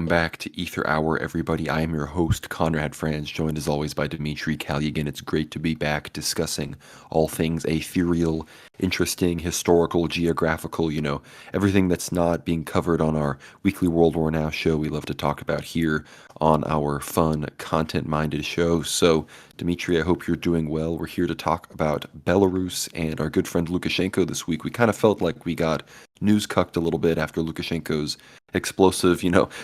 Welcome back to Aether Hour, everybody. I am your host, Conrad Franz, joined as always by Dmitry Kalugin. It's great to be back discussing all things ethereal, interesting, historical, geographical, everything that's not being covered on our weekly World War Now show. We love to talk about here on our fun, content-minded show. So, Dmitry, I hope you're doing well. We're here to talk about Belarus and our good friend Lukashenko this week. We kind of felt like we got news cucked a little bit after Lukashenko's explosive,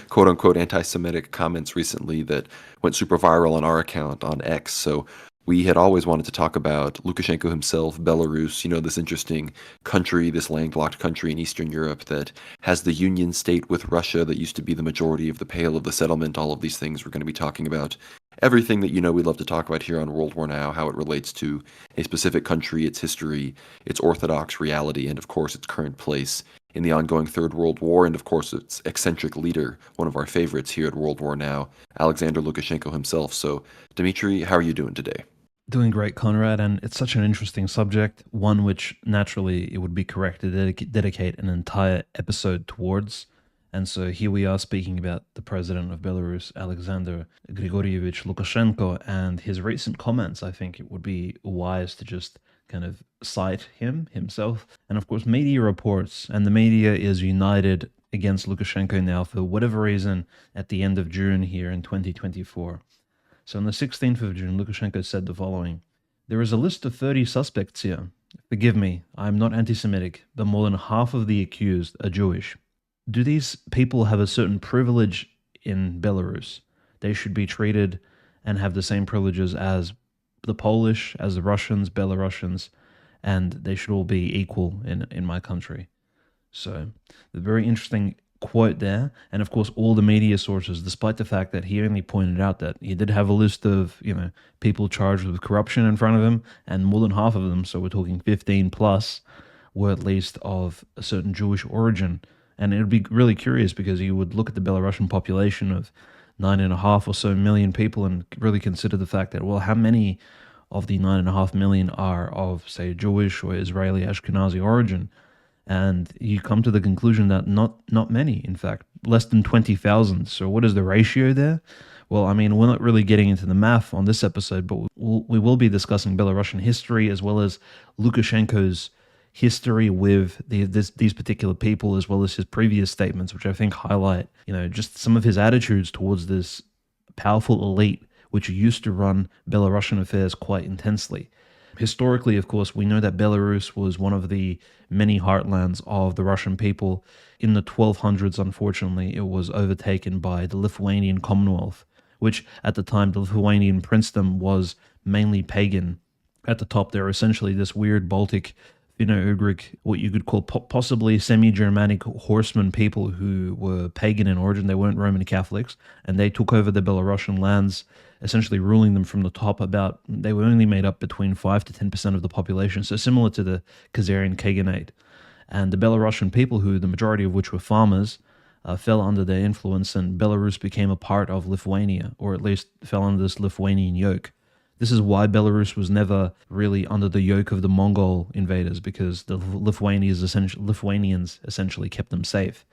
quote unquote anti Semitic comments recently that went super viral on our account on X. So we had always wanted to talk about Lukashenko himself, Belarus, this interesting country, this landlocked country in Eastern Europe that has the union state with Russia that used to be the majority of the Pale of the Settlement. All of these things we're going to be talking about. Everything that we love to talk about here on World War Now, how it relates to a specific country, its history, its orthodox reality, and of course its current place in the ongoing Third World War, and of course its eccentric leader, one of our favorites here at World War Now, Alexander Lukashenko himself. So, Dmitry, how are you doing today? Doing great, Conrad, and it's such an interesting subject, one which naturally it would be correct to dedicate an entire episode towards. And so here we are speaking about the president of Belarus, Alexander Grigorievich Lukashenko, and his recent comments. I think it would be wise to just kind of cite himself. And of course, media reports, and the media is united against Lukashenko now for whatever reason at the end of June here in 2024. So on the 16th of June, Lukashenko said the following: "There is a list of 30 suspects here. Forgive me, I am not anti-Semitic, but more than half of the accused are Jewish. Do these people have a certain privilege in Belarus? They should be treated and have the same privileges as the Polish, as the Russians, Belarusians, and they should all be equal in my country." So, the very interesting quote there. And of course, all the media sources, despite the fact that he only pointed out that he did have a list of, people charged with corruption in front of him, and more than half of them, so we're talking 15 plus, were at least of a certain Jewish origin. And it would be really curious because you would look at the Belarusian population of 9.5 or so million people and really consider the fact that, well, how many of the 9.5 million are of, say, Jewish or Israeli Ashkenazi origin? And you come to the conclusion that not many, in fact, less than 20,000. So what is the ratio there? Well, I mean, we're not really getting into the math on this episode, but we will be discussing Belarusian history as well as Lukashenko's history with these particular people, as well as his previous statements, which I think highlight, just some of his attitudes towards this powerful elite, which used to run Belarusian affairs quite intensely. Historically, of course, we know that Belarus was one of the many heartlands of the Russian people. In the 1200s, unfortunately, it was overtaken by the Lithuanian Commonwealth, which at the time, the Lithuanian princedom was mainly pagan. At the top, they're essentially this weird Baltic, Finno-Ugric, what you could call possibly semi-Germanic horsemen people who were pagan in origin. They weren't Roman Catholics, and they took over the Belarusian lands, essentially ruling them from the top. They were only made up between 5 to 10% of the population, so similar to the Khazarian Khaganate. And the Belarusian people, who the majority of which were farmers, fell under their influence, and Belarus became a part of Lithuania, or at least fell under this Lithuanian yoke. This is why Belarus was never really under the yoke of the Mongol invaders, because the Lithuanians essentially kept them safe.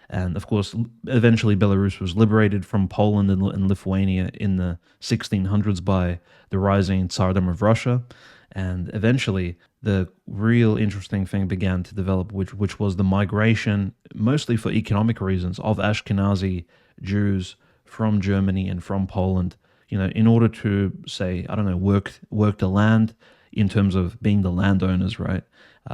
And of course, eventually Belarus was liberated from Poland and Lithuania in the 1600s by the rising Tsardom of Russia. And eventually, the real interesting thing began to develop, which was the migration, mostly for economic reasons, of Ashkenazi Jews from Germany and from Poland, in order to, say, work the land in terms of being the landowners, right?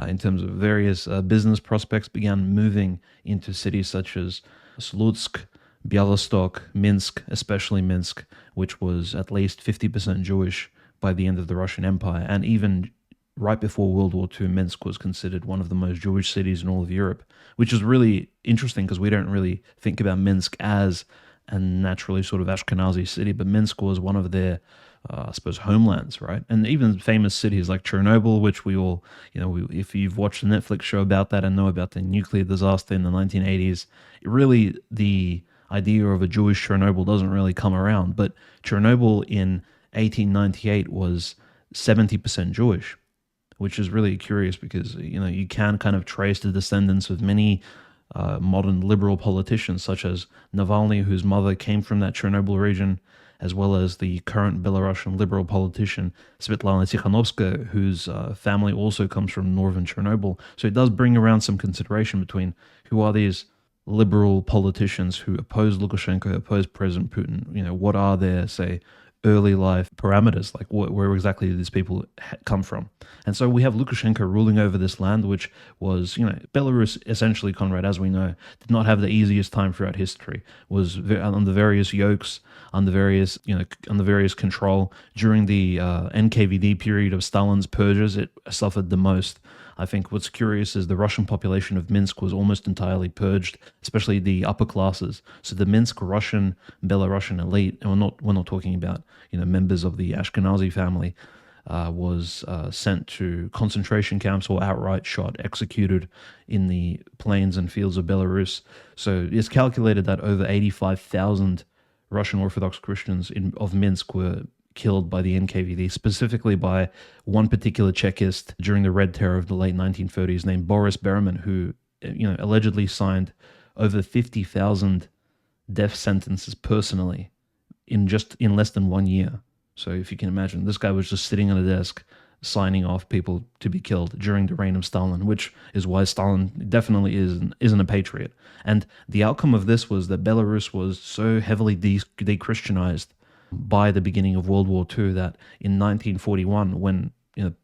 In terms of various business prospects, began moving into cities such as Slutsk, Bialystok, Minsk, especially Minsk, which was at least 50% Jewish by the end of the Russian Empire. And even right before World War II, Minsk was considered one of the most Jewish cities in all of Europe, which is really interesting because we don't really think about Minsk as a naturally sort of Ashkenazi city, but Minsk was one of their, I suppose, homelands, right? And even famous cities like Chernobyl, which we all, if you've watched the Netflix show about that and know about the nuclear disaster in the 1980s, the idea of a Jewish Chernobyl doesn't really come around. But Chernobyl in 1898 was 70% Jewish, which is really curious because, you can kind of trace the descendants of many modern liberal politicians such as Navalny, whose mother came from that Chernobyl region, as well as the current Belarusian liberal politician Svetlana Tikhanovskaya, whose family also comes from northern Chernobyl. So it does bring around some consideration between who are these liberal politicians who oppose Lukashenko, oppose President Putin. What are their, say, early life parameters? Like, where exactly do these people come from? And so we have Lukashenko ruling over this land, which was, Belarus essentially, Conrad, as we know, did not have the easiest time throughout history. Was under various yokes, under various control during the NKVD period of Stalin's purges. It suffered the most. I think what's curious is the Russian population of Minsk was almost entirely purged, especially the upper classes. So the Minsk Russian, Belarusian elite, and we're not talking about members of the Ashkenazi family, was sent to concentration camps or outright shot, executed in the plains and fields of Belarus. So it's calculated that over 85,000 Russian Orthodox Christians of Minsk were killed by the NKVD, specifically by one particular Chekist during the Red Terror of the late 1930s named Boris Berman, who allegedly signed over 50,000 death sentences personally in less than 1 year. So if you can imagine, this guy was just sitting on a desk signing off people to be killed during the reign of Stalin, which is why Stalin definitely isn't a patriot. And the outcome of this was that Belarus was so heavily de-Christianized by the beginning of World War II that in 1941, when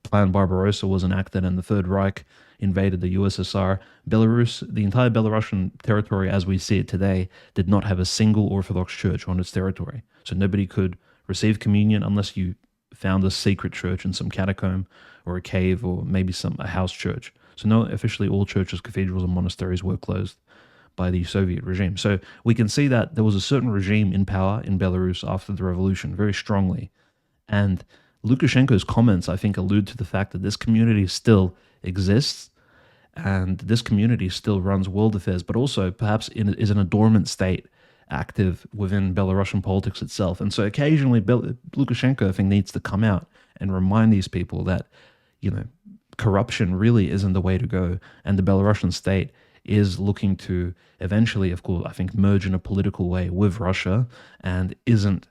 Plan Barbarossa was enacted and the Third Reich invaded the USSR, Belarus, the entire Belarusian territory as we see it today, did not have a single Orthodox church on its territory. So nobody could receive communion unless you found a secret church in some catacomb or a cave or maybe a house church. So no, officially all churches, cathedrals, and monasteries were closed by the Soviet regime. So we can see that there was a certain regime in power in Belarus after the revolution, very strongly. And Lukashenko's comments, I think, allude to the fact that this community still exists and this community still runs world affairs, but also perhaps is in a dormant state, active within Belarusian politics itself. And so occasionally Lukashenko, I think, needs to come out and remind these people that, corruption really isn't the way to go. And the Belarusian state is looking to eventually, of course, I think, merge in a political way with Russia and isn't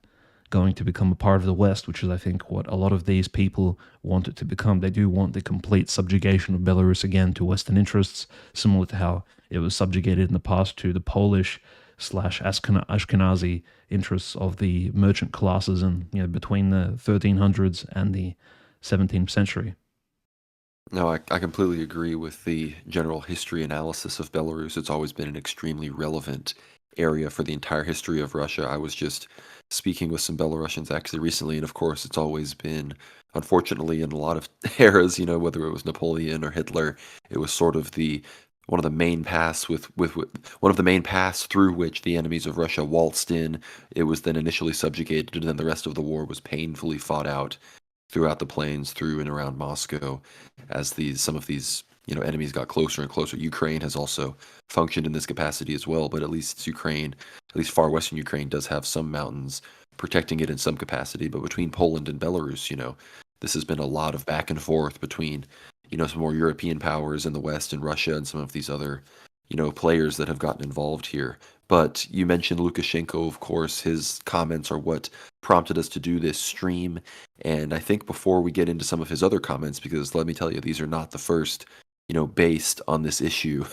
going to become a part of the West, which is, I think, what a lot of these people want it to become. They do want the complete subjugation of Belarus again to Western interests, similar to how it was subjugated in the past to the Polish / Ashkenazi interests of the merchant classes in, between the 1300s and the 17th century. No, I completely agree with the general history analysis of Belarus. It's always been an extremely relevant area for the entire history of Russia. I was just speaking with some Belarusians actually recently, and of course, it's always been, unfortunately, in a lot of eras, whether it was Napoleon or Hitler, it was sort of one of the main paths one of the main paths through which the enemies of Russia waltzed in. It was then initially subjugated, and then the rest of the war was painfully fought out throughout the plains, through and around Moscow, as some of these enemies got closer and closer. Ukraine has also functioned in this capacity as well, but at least Ukraine, at least far western Ukraine, does have some mountains protecting it in some capacity. But between Poland and Belarus, this has been a lot of back and forth between some more European powers in the West and Russia and some of these other players that have gotten involved here. But you mentioned Lukashenko, of course. His comments are what prompted us to do this stream. And I think before we get into some of his other comments, because let me tell you, these are not the first, based on this issue,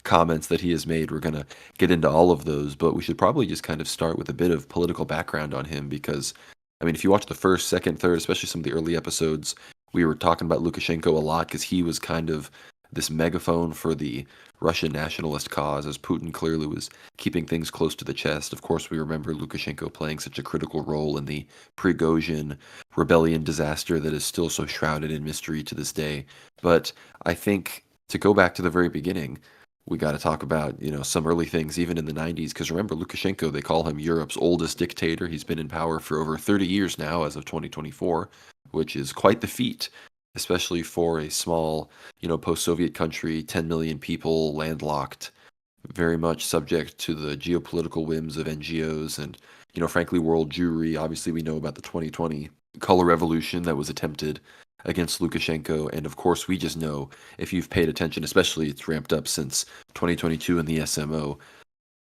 comments that he has made. We're going to get into all of those, but we should probably just kind of start with a bit of political background on him, because, I mean, if you watch the first, second, third, especially some of the early episodes, we were talking about Lukashenko a lot because he was kind of this megaphone for the Russian nationalist cause, as Putin clearly was keeping things close to the chest. Of course, we remember Lukashenko playing such a critical role in the Prigozhin rebellion disaster that is still so shrouded in mystery to this day. But I think to go back to the very beginning, we got to talk about, some early things even in the 90s, because remember, Lukashenko, they call him Europe's oldest dictator. He's been in power for over 30 years now as of 2024, which is quite the feat, especially for a small, post-Soviet country, 10 million people, landlocked, very much subject to the geopolitical whims of NGOs and, frankly, world Jewry. Obviously, we know about the 2020 color revolution that was attempted against Lukashenko. And of course, we just know, if you've paid attention, especially it's ramped up since 2022 in the SMO,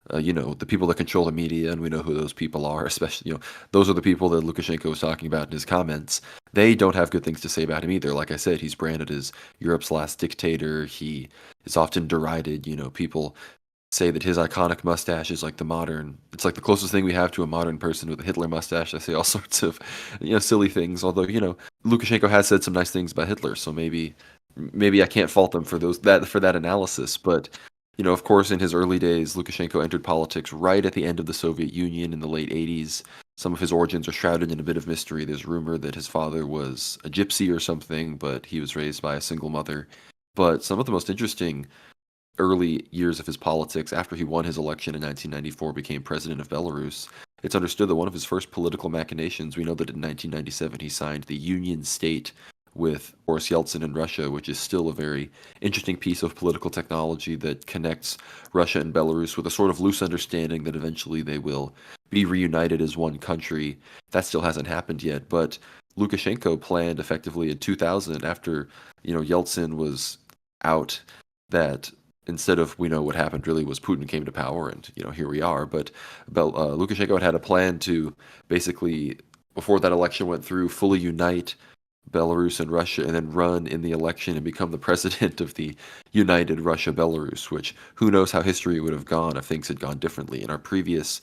the people that control the media, and we know who those people are, especially, those are the people that Lukashenko was talking about in his comments. They don't have good things to say about him either. Like I said, he's branded as Europe's last dictator. He is often derided. People say that his iconic mustache is like it's like the closest thing we have to a modern person with a Hitler mustache. I say all sorts of, silly things. Although, Lukashenko has said some nice things about Hitler, so maybe I can't fault them for that analysis. But, of course, in his early days, Lukashenko entered politics right at the end of the Soviet Union in the late 80s. Some of his origins are shrouded in a bit of mystery. There's rumor that his father was a gypsy or something, but he was raised by a single mother. But some of the most interesting early years of his politics, after he won his election in 1994, became president of Belarus, it's understood that one of his first political machinations, we know that in 1997 he signed the Union State with Boris Yeltsin in Russia, which is still a very interesting piece of political technology that connects Russia and Belarus with a sort of loose understanding that eventually they will be reunited as one country. That still hasn't happened yet, but Lukashenko planned effectively in 2000, after Yeltsin was out, that instead of, we know what happened really was Putin came to power, and here we are. But Lukashenko had a plan to basically, before that election went through, fully unite Belarus and Russia, and then run in the election and become the president of the united Russia-Belarus, which who knows how history would have gone if things had gone differently. In our previous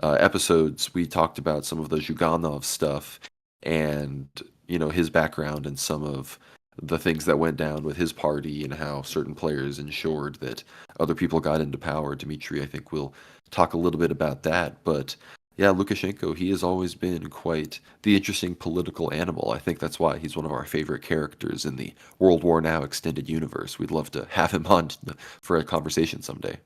episodes, we talked about some of the Zhuganov stuff and, his background and some of the things that went down with his party and how certain players ensured that other people got into power. Dmitry, I think, will talk a little bit about that. But yeah, Lukashenko, he has always been quite the interesting political animal. I think that's why he's one of our favorite characters in the World War Now extended universe. We'd love to have him on for a conversation someday.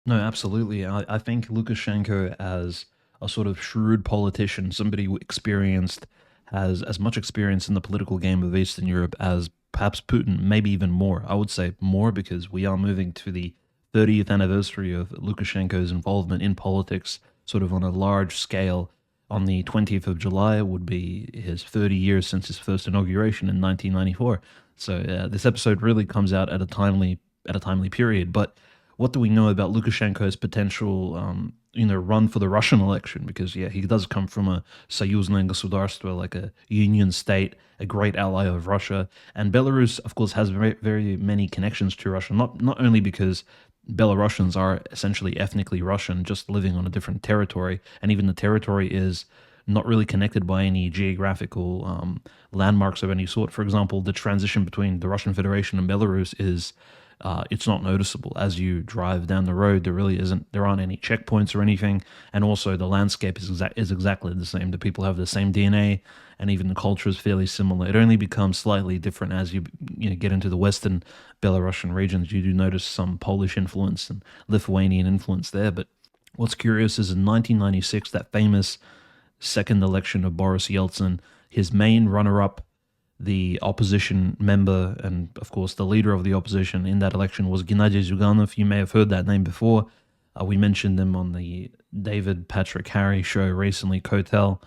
No, absolutely. I think Lukashenko, as a sort of shrewd politician, somebody who experienced, has as much experience in the political game of Eastern Europe as perhaps Putin, maybe even more. I would say more, because we are moving to the 30th anniversary of Lukashenko's involvement in politics, sort of on a large scale. On the 20th of July would be his 30 years since his first inauguration in 1994. So this episode really comes out at a timely period. But what do we know about Lukashenko's potential, run for the Russian election? Because yeah, he does come from a союзное государство, like a union state, a great ally of Russia, and Belarus, of course, has very, very many connections to Russia. Not only because Belarusians are essentially ethnically Russian, just living on a different territory, and even the territory is not really connected by any geographical landmarks of any sort. For example, the transition between the Russian Federation and Belarus is it's not noticeable as you drive down the road. There aren't any checkpoints or anything, and also the landscape is exactly the same. The people have the same DNA, and even the culture is fairly similar. It only becomes slightly different as you get into the western Belarusian regions. You do notice some Polish influence and Lithuanian influence there. But what's curious is in 1996, that famous second election of Boris Yeltsin, his main runner-up, the opposition member, and of course the leader of the opposition in that election, was Gennady Zyuganov. You may have heard that name before. We mentioned him on the David Patrick Harry show recently, Kotel.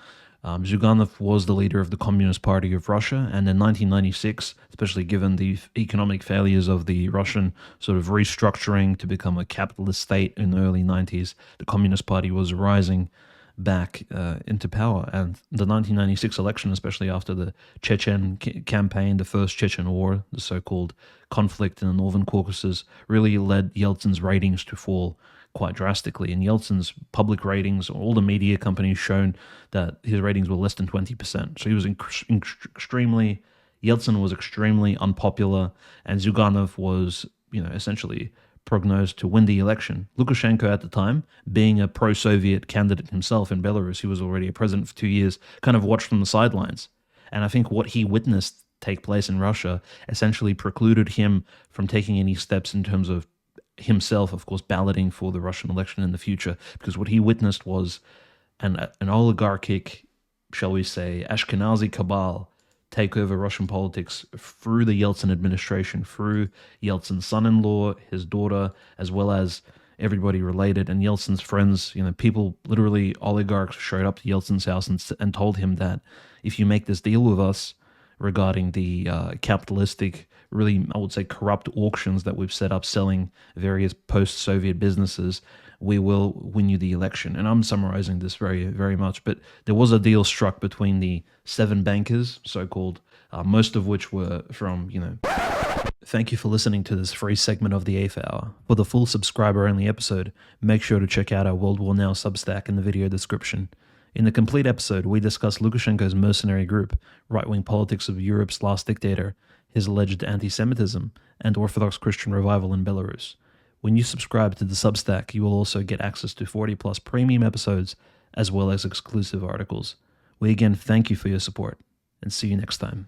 Zyuganov was the leader of the Communist Party of Russia, and in 1996, especially given the economic failures of the Russian sort of restructuring to become a capitalist state in the early 90s, the Communist Party was rising back into power. And the 1996 election, especially after the Chechen campaign, the first Chechen war, the so-called conflict in the Northern Caucasus, really led Yeltsin's ratings to fall quite drastically. And Yeltsin's public ratings, all the media companies shown that his ratings were less than 20%. So he was Yeltsin was extremely unpopular, and Zyuganov was, essentially prognosed to win the election. Lukashenko at the time, being a pro-Soviet candidate himself in Belarus, he was already a president for 2 years, kind of watched from the sidelines. And I think what he witnessed take place in Russia essentially precluded him from taking any steps in terms of himself, of course, balloting for the Russian election in the future, because what he witnessed was an oligarchic, shall we say, Ashkenazi cabal take over Russian politics through the Yeltsin administration, through Yeltsin's son-in-law, his daughter, as well as everybody related, and Yeltsin's friends. People, literally oligarchs, showed up to Yeltsin's house and told him that if you make this deal with us, regarding the capitalistic, really, I would say, corrupt auctions that we've set up selling various post-Soviet businesses, we will win you the election. And I'm summarizing this very, very much, but there was a deal struck between the 7 bankers, so-called, most of which were from, Thank you for listening to this free segment of the Aether Hour. For the full subscriber-only episode, make sure to check out our World War Now Substack in the video description. In the complete episode, we discuss Lukashenko's mercenary group, right-wing politics of Europe's last dictator, his alleged anti-Semitism, and Orthodox Christian revival in Belarus. When you subscribe to the Substack, you will also get access to 40-plus premium episodes, as well as exclusive articles. We again thank you for your support, and see you next time.